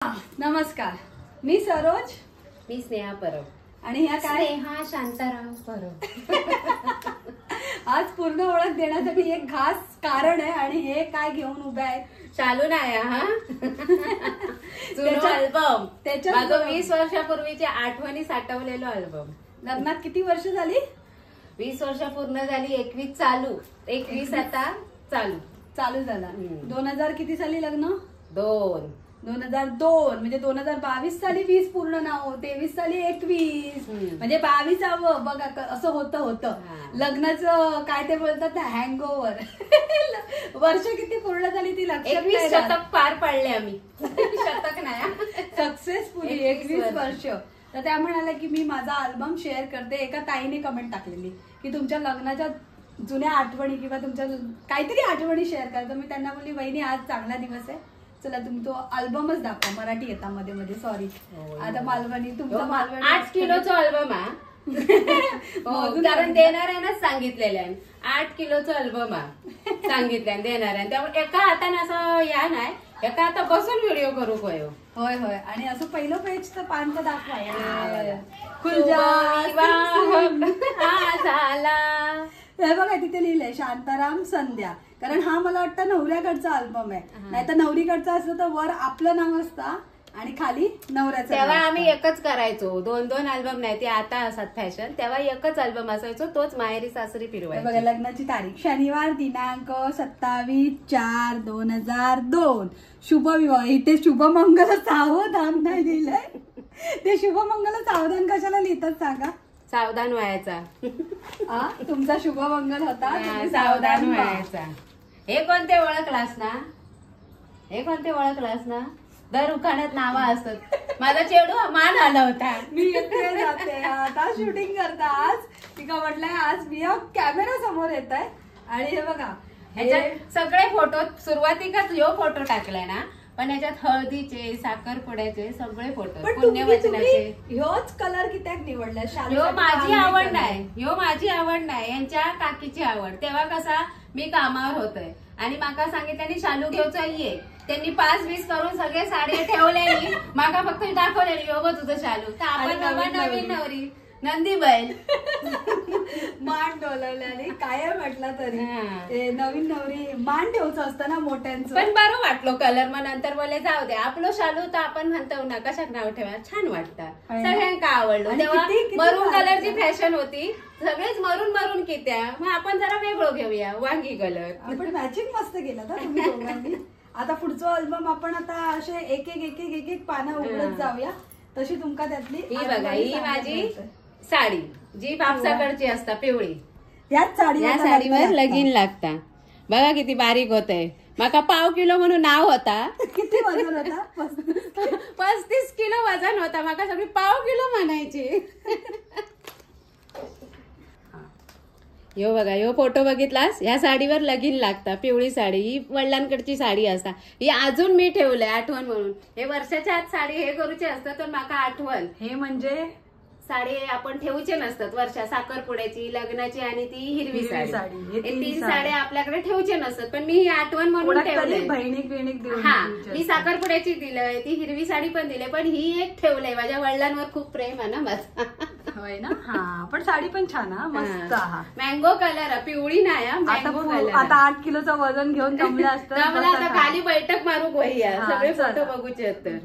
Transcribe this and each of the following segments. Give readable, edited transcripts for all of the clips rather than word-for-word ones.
नमस्कार, मी सरोज. मी स्नेहा परब आणि ह्या काय स्नेहा शांताराम परब. आज पूर्ण ओळख देण्यासाठी एक खास कारण आहे आणि हे काय घेऊन उभे आहेत. चालू नाही हा अल्बम माझं 20 वर्षापूर्वीच्या आठवणी साठवलेलो अल्बम. लग्नात किती वर्ष झाली? 20 वर्ष पूर्ण झाली. 21 चालू, 21 आता चालू झाला. 2000 किती साली लग्न? 2002 म्हणजे 2022 साली 20 पूर्ण नाव, 23 साली 21 म्हणजे 22ावं. बघा असं होतं लग्नाचं काय ते बोलतात ना, हँगओव्हर. वर्ष किती पूर्ण झाली ती लक्षात 21 शतक पार पाडले आम्ही. शतक नाही, सक्सेसफुली 21 वर्ष. तर त्या म्हणाल्या की मी माझा अल्बम शेअर करते. एका ताईने कमेंट टाकलेली की तुमच्या लग्नाच्या जुन्या आठवणी किंवा तुमच्या काहीतरी आठवणी शेअर करा. तर मी त्यांना बोलली, वहिनी आज चांगला दिवस आहे, चला तुम्ही तो अल्बमच दाखवा. मराठी येता मध्ये मध्ये, सॉरी. आता मालवणी तुमचा 8 किलोचा अल्बम हा. कारण देणाऱ्यानंच सांगितलेलं आहे 8 किलोचं अल्बम हा सांगितलं देणाऱ्यानं. त्यामुळे एका हाताने असं या नाही, एका हाता बसून व्हिडिओ करू होय. होय आणि असं पहिलं पेज तर पान तर दाखवा. हे बघा तिथे लिहिलंय शांताराम संध्या. कारण हा मला वाटतं नवऱ्याकडचा अल्बम आहे. नाही तर नवरीकडचा असतं तर वर आपलं नाव असतं आणि खाली नवऱ्याचं. तेव्हा आम्ही एकच करायचो, 2 अल्बम नाही ते आता असतात फॅशन. तेव्हा एकच अल्बम असायचो, तोच माहेरी सासरी फिरवायचो. बघा लग्नाची तारीख शनिवार दिनांक 27/4/2002. शुभविवाह. इथे शुभमंगल सावधान नाही लिहिलंय. ते शुभमंगल सावधान कशाला लिहितात सांगा? सावधान व्हायचा. तुमचा शुभमंगल होता, सावधान व्हायचा. हे कोणते ओळखलास ना? दर उखाण्यात नावं असतात. माझा चेडू मान आला होता. मी एकटे जाते आता शूटिंग करता. आज तिका म्हटलंय आज मी कॅमेरा समोर येत आहे. आणि हे बघा ह्याच्यात सगळे फोटो सुरुवातीलाच ह्यो फोटो टाकलाय ना, पण याच्यात हळदीचे, साखरपुड्याचे सगळे फोटो, पुण्यवचनाचे. ह्योच कलर कित्याक निवडलाय? ह्यो माझी आवड नाही, यांच्या काकीची आवड. तेव्हा कसा मी कामावर होतोय आणि माका सांगितल्याने शालू घेऊचा ये. त्यांनी 5-20 करून सगळे साडी ठेवलेली, माका फक्त दाखवलेली यो बघ तुझं शालू. तर आपण नवीन नवरी नंदी बैल मान डोलवल्याने काय म्हटलं तरी नवीन नवरी मान ठेवचं असतं ना मोठ्यांचं. पण बरं वाटलो कलर. मग नंतर बोले जाऊ दे आपलं शालू तर आपण म्हणतो ना, कशात नाव ठेवा, छान वाटतं, सगळ्यांना आवडलो. तेव्हा मरून कलरची फॅशन होती, सगळेच मरून कित्या, मग आपण जरा वेगळं घेऊया, वांगी कलर. आपण मॅचिंग मस्त केलं ना तुम्ही दोघांनी. आता पुढचं अल्बम आपण आता असे एक पानं उघडत जाऊया. तशी तुमका त्यातली ही बघा, ही माझी साडी जी पापसाकडची असता पिवळी. या साडीवर लगीन लागता. बघा किती बारीक होतंय. माका 1/2 किलो म्हणून नाव होता. किती वजन होता? 35 किलो वजन होता. माका सगळी 1/2 किलो म्हणायची. यो बघा, यो फोटो बघितलास? या साडीवर लगीन लागता, पिवळी साडी. ही वडिलांकडची साडी असता. ही अजून मी ठेवलंय आठवण म्हणून. हे वर्षाच्या आत साडी हे करूचे असतात, तर माका आठवण. हे म्हणजे साडी आपण ठेवूचे नसतात. वर्षा साखरपुड्याची, लग्नाची आणि ती हिरवी साडी. हे 3 साड्या आपल्याकडे ठेवचे नसतात, पण मी ही आठवण म्हणून ठेवलंय. बहिणीक हा, मी साखरपुड्याची दिलंय, ती हिरवी साडी पण दिली, पण ही एक ठेवलंय. माझ्या वडिलांवर खूप प्रेम आहे ना माझा. होय ना. हा, पण साडी पण छान. मस्त. मँगो कलर, पिवळी नाही. Mango colour. आता 8 किलोचं वजन घेऊन जमलं असतं. मला आता खाली बैठक मारू वही सगळे फोटो बघूचे तर.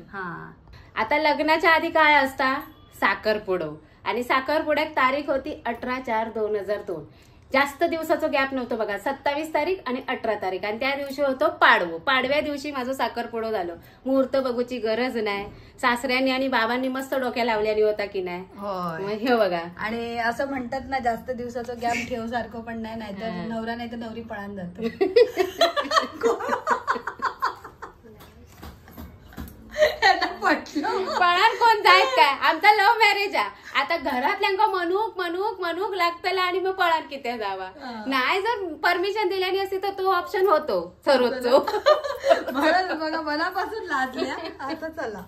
आता लग्नाच्या आधी काय असता? साखरपुडो. आणि साखरपुड्यात तारीख होती 18/4/2002. जास्त दिवसाचा गॅप नव्हतो बघा. 27 तारीख आणि 18 तारीख. आणि त्या दिवशी होतो पाडवो. पाडव्या दिवशी माझं साखरपुडो झालं. मुहूर्त बघूची गरज नाही. सासऱ्यांनी आणि बाबांनी मस्त डोक्या लावल्याने होता की नाही. हे बघा. आणि असं म्हणतात ना, जास्त दिवसाचं गॅप ठेव सारखं पण नाही, नाहीतर नवरा नाही तर नवरी पळान जातो. पळान कोण जायत काय? आमचा लव्ह मॅरेज आहे. आता घरातल्यांका मनूक लागतला आणि मग पळान किती जावा. नाही, जर परमिशन दिल्याने असती तर तो ऑप्शन होतो सरोजचो. बघा मनापासून लाजल्या. आता चला,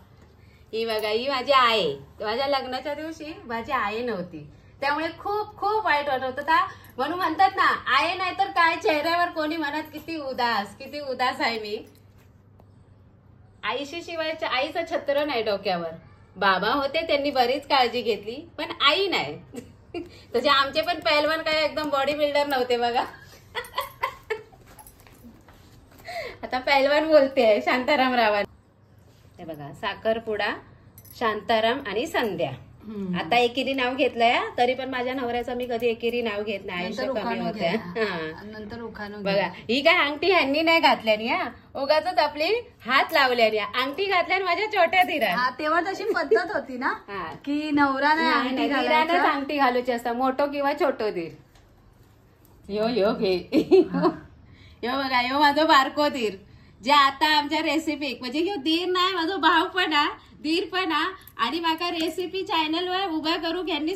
ही बघा, ही माझी आई. माझ्या लग्नाच्या दिवशी माझी आई नव्हती, त्यामुळे खूप खूप वाईट वाटत होता. म्हणून म्हणतात ना, आई नाही तर काय, चेहऱ्यावर कोणी म्हणत किती उदास आहे मी. आईशी शिवायच्या आईचं छत्र नाही डोक्यावर. बाबा होते त्यांनी बरीच काळजी घेतली पण आई नाही. तसे आमचे पण पहिलवान काय एकदम बॉडी बिल्डर नव्हते बघा. आता पहिलवान बोलते शांताराम रावान. हे बघा साखरपुडा, शांताराम आणि संध्या. आता एकेरी नाव घेतलंय तरी पण माझ्या नवऱ्याचं मी कधी एकेरी नाव घेत नाही. आयुष्य कमी होते. नंतर बघा ही काय अंगठी ह्यांनी नाही घातल्यानी हा, उगाच आपली हात लावल्यानी. अंगठी घातल्याने माझ्या छोट्या धीरा. तेव्हा तशी पद्धत होती ना की नवरा नाही धीरानेच अंगठी घालूची असता, मोठो किंवा छोटो धीर. यो यो घे. यो बघा यो माझं बारको धीर जे आता आमच्या रेसिपी म्हणजे ह्यो धीर नाही माझा भाव पण हा, धीर पण हा. आणि माका रेसिपी चॅनलवर उभा करू यांनी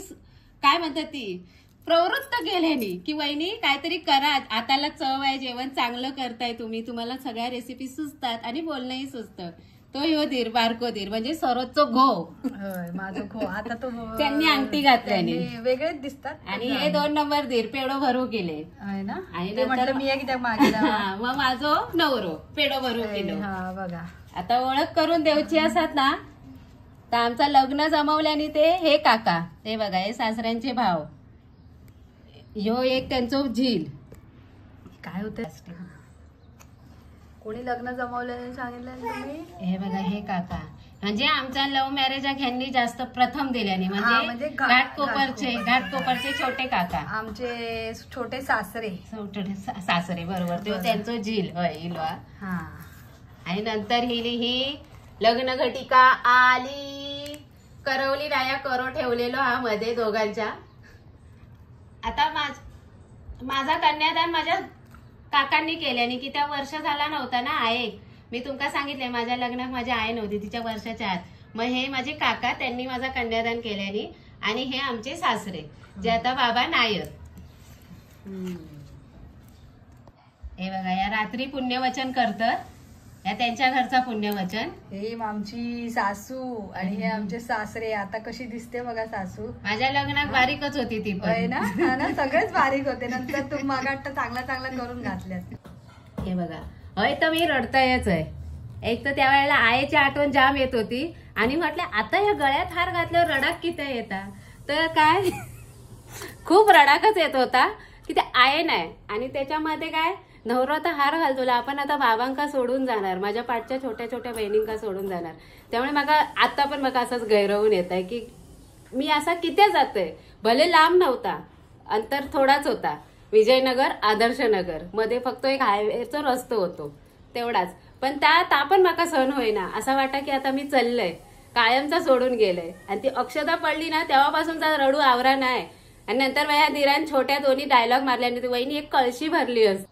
काय म्हणतात ती प्रवृत्त केल्यानी की वहिनी काहीतरी करा, आताला चव आहे, जेवण चांगलं करताय तुम्ही, तुम्हाला सगळ्या रेसिपी सुचतात आणि बोलणंही सुचतं. तो ह्यो धीर बारको धीर म्हणजे सरोजच घो. माझं घो आता तो त्यांनी अंगठी घातल्याने वेगळेच दिसतात. आणि हे 2 नंबर धीर पेडो भरू केले ना. आणि म्हटलं मी एक मागे मग माझो नवरो पेडो भरू केलो. बघा आता ओळख करून देऊची असतात ना तर आमचं लग्न जमवल्याने ते हे काका, ते बघा हे सासऱ्यांचे भाव, ह्यो एक त्यांचं झील. काय होत कोणी लग्न जमवलं सांगितलं तुम्ही. हे बघा हे काका म्हणजे आमच्या लव्ह मॅरेज ह्यांनी जास्त प्रथम दिल्याने म्हणजे घाटकोपरचे छोटे काका, आमचे छोटे सासरे. सासरे बरोबर ते त्यांचं झील होय इलवा. आणि नंतर ही लग्न घटिका आली करवली राया करो ठेवलेलो हा मध्ये दोघांच्या. आता माझा कन्यादान माझ्या काकांनी केल्याने की त्या वर्ष झाला नव्हता ना आहे. मी तुमका सांगितले माझ्या लग्नात माझी आई नव्हती, तिच्या वर्षाच्या आत. मग हे माझे काका त्यांनी माझा कन्यादान केल्याने. आणि हे आमचे सासरे जे आता बाबा नायर. हे बघा या रात्री पुण्यवचन करतात, या त्यांच्या घरचा पुण्यवचन. हे आमची सासू आणि हे आमचे सासरे. आता कशी दिसते बघा सासू. माझ्या लग्नात बारीकच होती ती पण ना सगळेच बारीक होते. नंतर तू मागा चांगला चांगला करून घातल्यात. हे बघा होय तर मी रडतायच आहे. एक तर त्यावेळेला आईची आठवण जाम येत होती आणि म्हटलं आता या गळ्यात हार घातल्यावर रडाक किती येतात तर काय खूप रडाकच येत होता की ते आहे नाही. आणि त्याच्यामध्ये काय नवरा तर हार घालतो आपण आता बाबांका सोडून जाणार, माझ्या पाठच्या छोट्या छोट्या बहिणींका सोडून जाणार. त्यामुळे मला आता पण मला असंच गैरवून येत आहे की मी असा किती जातोय. भले लांब नव्हता, अंतर थोडाच होता, विजयनगर आदर्शनगर मध्ये फक्त एक हायवेचा रस्तो होतो तेवढाच. पण त्या पण मला सहन होईना. असं वाटा की आता मी चाललंय कायमचा सोडून गेलंय. आणि ती अक्षता पडली ना तेव्हापासूनचा रडू आवरा नाही. आणि नंतर माझ्या धीरान छोट्या दोन्ही डायलॉग मारल्याने वहिनी एक कळशी भरली असते.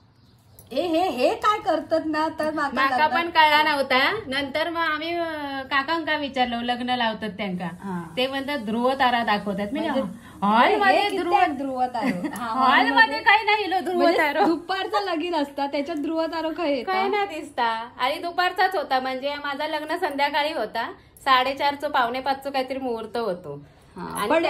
हे काय करतात ना तर माका पण कळला नव्हता. नंतर मग आम्ही काकांका विचारलं लग्न लावतात त्यांना. ते म्हणतात ध्रुव तारा दाखवतात. मी हॉलमध्ये ध्रुव तारो हॉलमध्ये काही नाही ध्रुव तारो दुपारचा लगीन असता त्याच्यात ध्रुव तारो काही ना दिसता. आणि दुपारचाच होता म्हणजे माझा लग्न संध्याकाळी होता. 4:30 5:45 काहीतरी मुहूर्त होतो. आणि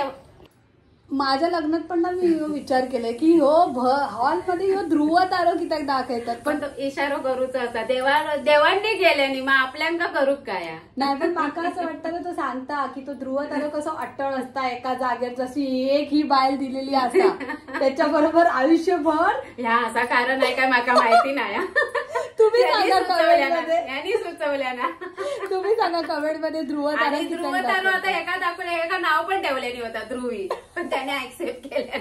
माझ्या लग्नात पण ना मी विचार केलाय की हॉलमध्ये ध्रुव तारो कित्याक दाखवतात. पण इशारो करूच असा देवांनी गेल्याने मग आपल्यांका करूक काय नाही. पण माका असं वाटतं ना तो सांगता की तो ध्रुव तारो कसं अट्टळ असता एका जागेवर जशी एक ही बायल दिलेली असता त्याच्याबरोबर आयुष्यभर. ह्या असा कारण आहे काय माका माहिती नाही. तुम्ही सांगा कमेंटमध्ये. यांनी सुचवल्या ना. तुम्ही सांगा कमेंटमध्ये ध्रुव तारो आता एका दाखवल्या एका नाव पण ठेवलेली होता ध्रुवी, पण त्याने ऍक्सेप्ट केलं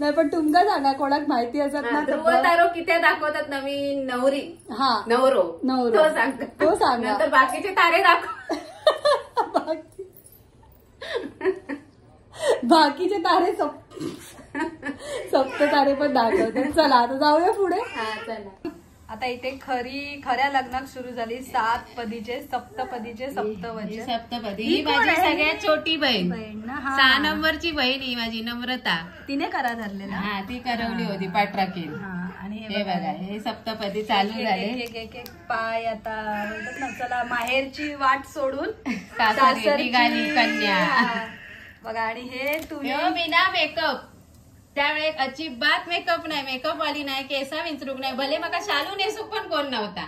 नाही. पण तुमका सांगा कोणाक माहिती असत ना ध्रुव तारो किती दाखवतात नवीन नवरी नवरो तो सांगा नंतर बाकीचे तारे दाखव. बाकीचे तारे सप्त तारे पण दाखवतात. चला आता जाऊया पुढे. चला आता इथे खऱ्या लग्नात सुरू झाली 7 पदीचे सप्तपदीचे सप्तवचन. सप्तपदी ही माझी सगळ्यात छोटी बहीण 6 नंबरची बहीण ही माझी नम्रता. तिने करा धरलेला. हा ती करवली होती पाठराखील. आणि हे बघा हे सप्तपदी चालू झाले. एक पाय आता बोलतात ना चला माहेरची वाट सोडून सासरी निघाली कन्या. बघा आणि हे तुम्ही बिना मेकअप त्यावेळी अजिबात मेकअप नाही, मेकअप वाली नाही, केसा विंचरूक नाही. भले मका शालू नेसूक पण कोण नव्हता.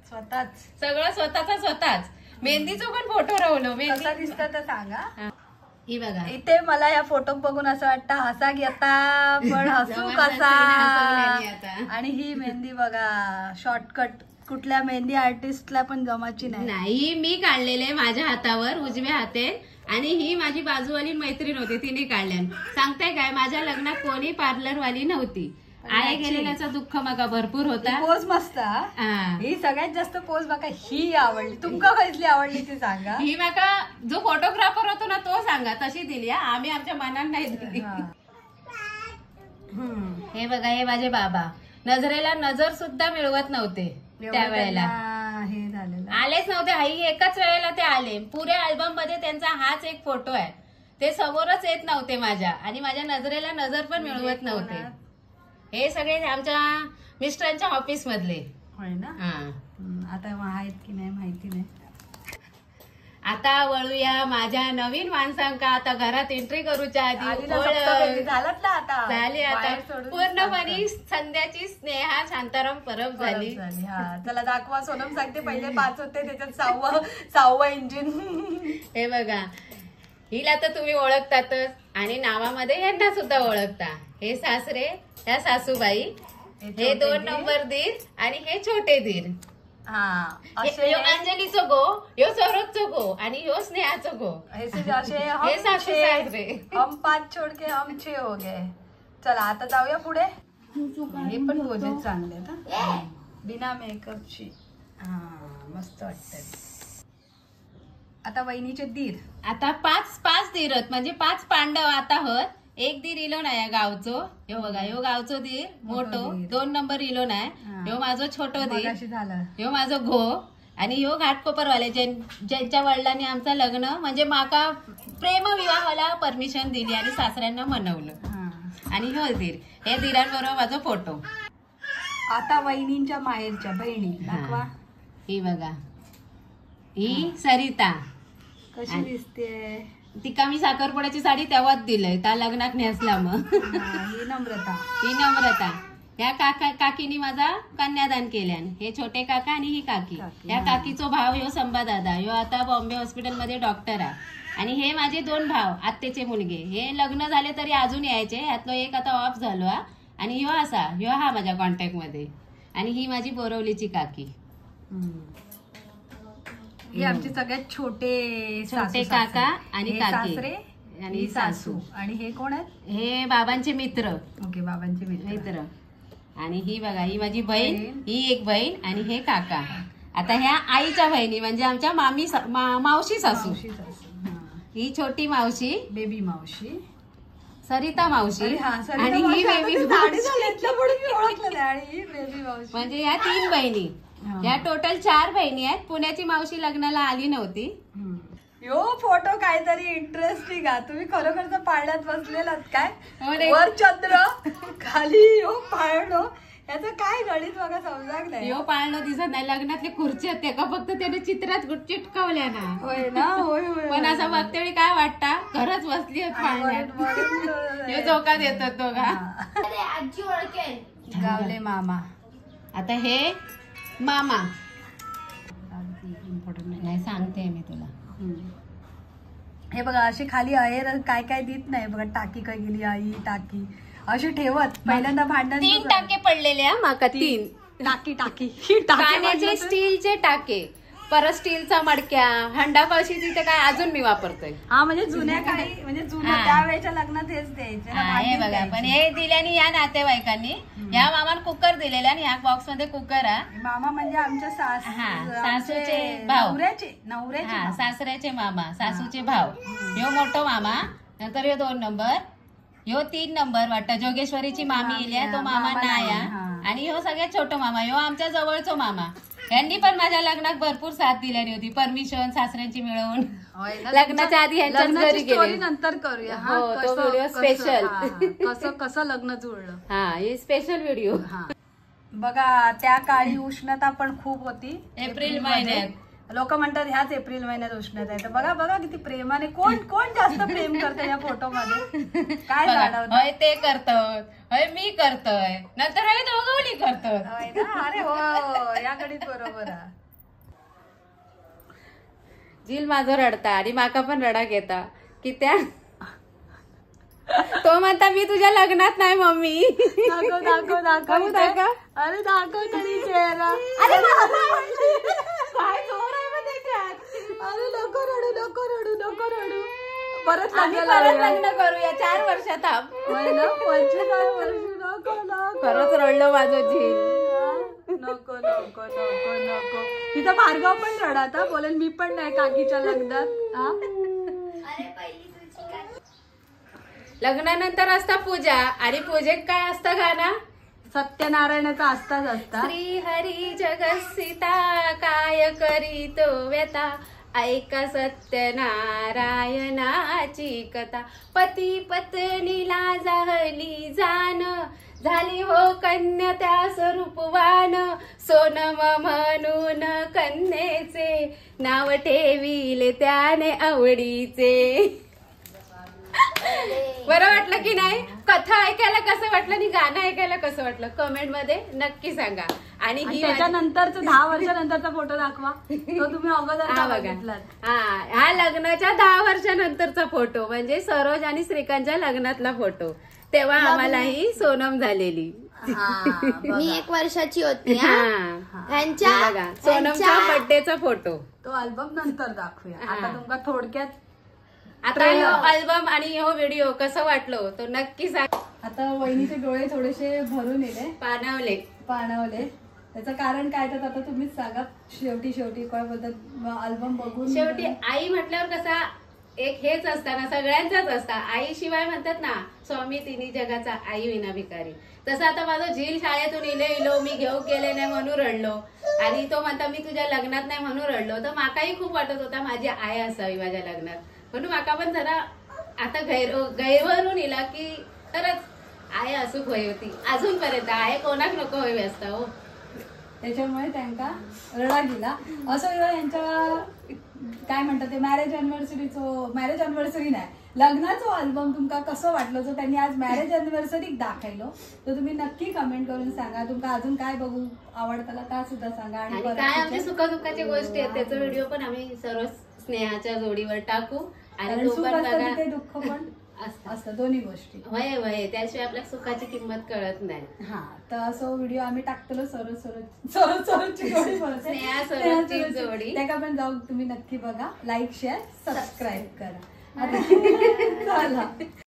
स्वतःच सगळं स्वतःच. मेहंदीचं पण फोटो राहलो. कसा दिसतं तर सांगा. ही बघा, इथे मला या फोटो बघून असं वाटतं हसा घेता पण हसू कसा. आणि ही मेहंदी बघा, शॉर्टकट कुठल्या मेहंदी आर्टिस्टला पण जमाची नाही. मी काढलेले माझ्या हातावर उजव्या हाते, आणि ही माझी बाजूवाली मैत्रीण होती, तिने काढल्या. सांगताय काय, माझ्या लग्नात कोणी पार्लरवाली नव्हती. आई गेलेल्याचा दुःख मका भरपूर होता. पोज मस्त. ही सगळ्यात जास्त पोज बघा ही आवडली. तुमका कसली आवडली ती सांगा. ही माका जो फोटोग्राफर होतो ना तो सांगा, तशी दिली. आम्ही आमच्या मनात नाही दिली. हे बघा, हे माझे बाबा नजरेला नजर सुद्धा मिळवत नव्हते त्यावेळेला. हे झालेलं आलेच नव्हते. आई एकाच वेळेला ते आले. पुऱ्या अल्बम मध्ये त्यांचा हाच एक फोटो आहे. ते समोरच येत नव्हते माझ्या, आणि माझ्या नजरेला नजर पण मिळवत नव्हते. हे सगळे आमच्या मिस्टरांच्या ऑफिस मधले होय ना. आता आहेत की नाही माहिती नाही. आता वळूया माझ्या नवीन माणसांका. आता घरात एंट्री करूच्या आधी झाली आता पूर्णपणे संध्याची स्नेहा शांताराम परब झाली. चला दाखवा. सोनम सांगते पहिले 5 होते, त्याच्यात 6वं इंजिन. हे बघा, हिला तर तुम्ही ओळखतातच, आणि नावामध्ये यांना सुद्धा ओळखता. हे सासरे, ह्या सासूबाई, हे 2 नंबर दीर, आणि हे छोटे दीर. ह्यो अंजलीचो गो, ह्यो सौरभचो गो, आणि ह्यो स्नेहाचो गो. हे सासू सासरे. हम 5 छोड़ के हम 6 हो गए. चला आता जाऊया पुढे. हे पण गोजे चांगले ना, बिना मेकअपची. मस्त वाटत. आता वहिनीचे दीर. आता 5 दीर आहेत, म्हणजे 5 पांडव आता होत. एक दीर इलो नाही गावचो. ह्यो बघा, ह्यो गावचो दीर मोठो. 2 नंबर इलो नाही. ह्यो माझो छोटो दीर. ह्यो माझो घो, आणि ह्यो घाटकोपरवाले ज्यांच्या वडिलांनी आमचं लग्न म्हणजे माका प्रेम विवाहाला परमिशन दिली आणि सासऱ्यांना मनवलं. आणि ह्यो दीर, हे दीरांबरोबर माझा फोटो. आता वहिनींच्या माहेरच्या बहिणी दाखवा. ही बघा, ही सरिता कशी दिसते. तिका मी साखरपुड्याची साडी तेव्हाच दिलंय, त्या लग्नात नेसला. मग ही नम्रता. या काकीनी माझा कन्यादान केल्यान. हे छोटे काका आणि ही काकी. या काकीचो भाव ह्यो संभादादा, ह्यो आता बॉम्बे हॉस्पिटलमध्ये डॉक्टर आहे. आणि हे माझे 2 भाव, आत्तेचे मुलगे. हे लग्न झाले तरी अजून यायचे. यातलो एक आता ऑफ झालो. आणि ह्यो हा माझ्या कॉन्टॅक्ट मध्ये. आणि ही माझी बोरवलीची काकी. हे आमचे सगळ्यात छोटे काका आणि काकी आणि सासू. आणि हे कोण आहेत. हे बाबांचे मित्र. ओके, बाबांचे मित्र. आणि ही बघा, ही माझी बहीण, ही एक बहीण, आणि हे काका. आता ह्या आईच्या बहिणी म्हणजे आमच्या मावशी सासू. ही छोटी मावशी, बेबी मावशी, सरिता मावशी, आणि ही बेबी मावशी. म्हणजे या 3 बहिणी. या टोटल 4 बहिणी आहेत. पुण्याची मावशी लग्नाला आली नव्हती. यो फोटो काहीतरी इंटरेस्टिंग आहे. तुम्ही खरोखरच पाळण्यात बसलेलात काय. वर चंद्र, खाली यो पाळणो. याचं काय गणित बघा समजाक नाही. यो पाळणो दिसत नाही. लग्नातली खुर्ची होते का फक्त त्याने चित्रात चिटकवल्या ना. होय ना. होय. पण असं बघतेवेळी काय वाटतं, खरंच बसली आहेत पाळण्यात. यो झोका देतात तो का. आजी ओळखेल. गावले मामा. आता हे मामा. नाही सांगते मी तुला. हे बघा, अशी खाली आहेर काय काय देत नाही बघा. टाकी काय गेली आई, टाकी अशी ठेवत. पहिल्यांदा भांडण 3 टाके पडलेले माका. 3 टाकी पाण्याचे स्टीलचे टाके, परत स्टीलचा मडक्या, हंडा कळशी तिथे काय अजून मी वापरतोय. म्हणजे जुन्या काही म्हणजे जुन्या त्यावेळेच्या लग्नात हेच द्यायचे. हे बघा, पण हे दिल्याने या नातेवाईकांनी. या मामाला कुकर दिलेला, आणि ह्या बॉक्स मध्ये कुकर आहे. मामा म्हणजे आमच्या सासूचे भाऊ, नवऱ्याचे सासऱ्याचे मामा, सासूचे भाव. ह्यो मोठो मामा, नंतर ह्यो 2 नंबर, ह्यो 3 नंबर वाटतं. जोगेश्वरीची मामी इल्या, तो मामा नाया. आणि ह्यो सगळ्यात छोटो मामा, ह्यो आमच्या जवळचो मामा. यांनी पण माझ्या लग्नात भरपूर साथ दिल्याने होती. परमिशन सासऱ्यांची मिळवून. लग्नाच्या आधी यांच्याच घरी गेले. नंतर करूया. तो व्हिडिओ स्पेशल. कसं लग्न जुळलं. ही स्पेशल व्हिडिओ. बघा, त्या काळी उष्णता पण खूप होती. एप्रिल महिन्यात लोक म्हणतात ह्याच एप्रिल महिन्यात उष्णता आहे. तर बघा बघा किती प्रेमाने कोण कोण जास्त प्रेम करतं या फोटो मध्ये. काय जाणवतं? हय ते करतोय, हय मी करतोय, नंतर हय दोघवली करतोय. होय ना? अरे हो, या घडीत बरोबर आहे. झील माझं रडता आणि माका पण रडाक येता की त्या तो म्हणता मी तुझ्या लग्नात नाही मम्मी. दाखव दाखव दाखव दाखव. अरे दाखव तरी चेहरा. अरे काय जोर आहे मग त्याच्यात. अरे नको रडू नको रडू नको रडू. परत आम्ही लग्न परत लावूया. लग्न करूया 4 वर्षात. होय ना? 45 वर्ष. नको नको. खरंच रडलं माझं झील. नको नको नको नको. तिथं भार्गव पण रडाता बोलेल मी पण नाही काकीच्या लग्नात. हा? अरे पहिली तुझी काय लग्नानंतर असता पूजा आणि पूजेत काय असतं गाणं. सत्यनारायणाचा असताच असता. श्री हरी जगसीता काय करीतो व्यथा ऐका सत्यनारायणाची कथा. पती पत्नीला जाहली जाण झाली हो कन्या त्या स्वरूपवान. सोनम म्हणून कन्येचे नाव ठेविले त्याने आवडीचे. बरं वाटलं की नाही. कथा ऐकायला कसं वाटलं आणि गाणं ऐकायला कसं वाटलं कमेंट मध्ये नक्की सांगा. आणि ही त्याच्यानंतरचा 10 वर्षानंतरचा फोटो दाखवा. तो तुम्ही अगोदर हा बघा. हा लग्नाच्या 10 वर्षानंतरचा फोटो म्हणजे सरोज आणि श्रीकांतच्या लग्नातला फोटो. तेव्हा आम्हालाही सोनम झालेली. मी 1 वर्षाची होती. बघा सोनमच्या बर्थडेचा फोटो. तो अल्बम नंतर दाखवूया. आता तुमका थोडक्यात आता अल्बम आणि हो व्हिडिओ कसं वाटलो तो नक्की सांग. आता वहिनीचे डोळे थोडेसे भरून येले पाणवले. त्याचं कारण काय तर आता तुम्हीच सांगा. शेवटी काय बोलतात अल्बम बघून. शेवटी आई म्हटल्यावर कसा एक हेच असतं ना सगळ्यांचाच असता. आई शिवाय म्हणतात ना स्वामी तिन्ही जगाचा आई विना भिकारी. तसं आता माझं झील शाळेतून इलो मी घेऊ गेले नाही म्हणून रडलो आणि तो म्हणता मी तुझ्या लग्नात नाही म्हणून रडलो. तर माकाही खूप वाटत होता माझी आई असावी माझ्या लग्नात. म्हणून माका पण जरा आता गैरवरून येला की खरंच आई असूक होई होती अजूनपर्यंत. आहे कोणाक नको होई असता हो. त्याच्यामुळे त्यांना रडा गेला. असं यांच्या काय म्हणतात ते मॅरेज अॅनिव्हर्सरी नाही लग्नाचं अल्बम तुमका कसं वाटलं. जो त्यांनी आज मॅरेज अॅनिव्हर्सरी दाखवलं तर तुम्ही नक्की कमेंट करून सांगा. तुमका अजून काय बघू आवडताला त्या सुद्धा सांगा. आणि काय आमच्या सुखादुखाच्या गोष्टी आहेत त्याचा व्हिडिओ पण आम्ही सर्व स्नेहाच्या जोडीवर टाकू. आणि दुःख पण असतं दोन्ही गोष्टी. वय त्याशिवाय आपल्या सुखाची किंमत कळत नाही. हा तर असं व्हिडिओ आम्ही टाकतो सरोजची जोडी. त्याका पण जाऊ तुम्ही नक्की बघा. लाईक शेअर सबस्क्राईब करा.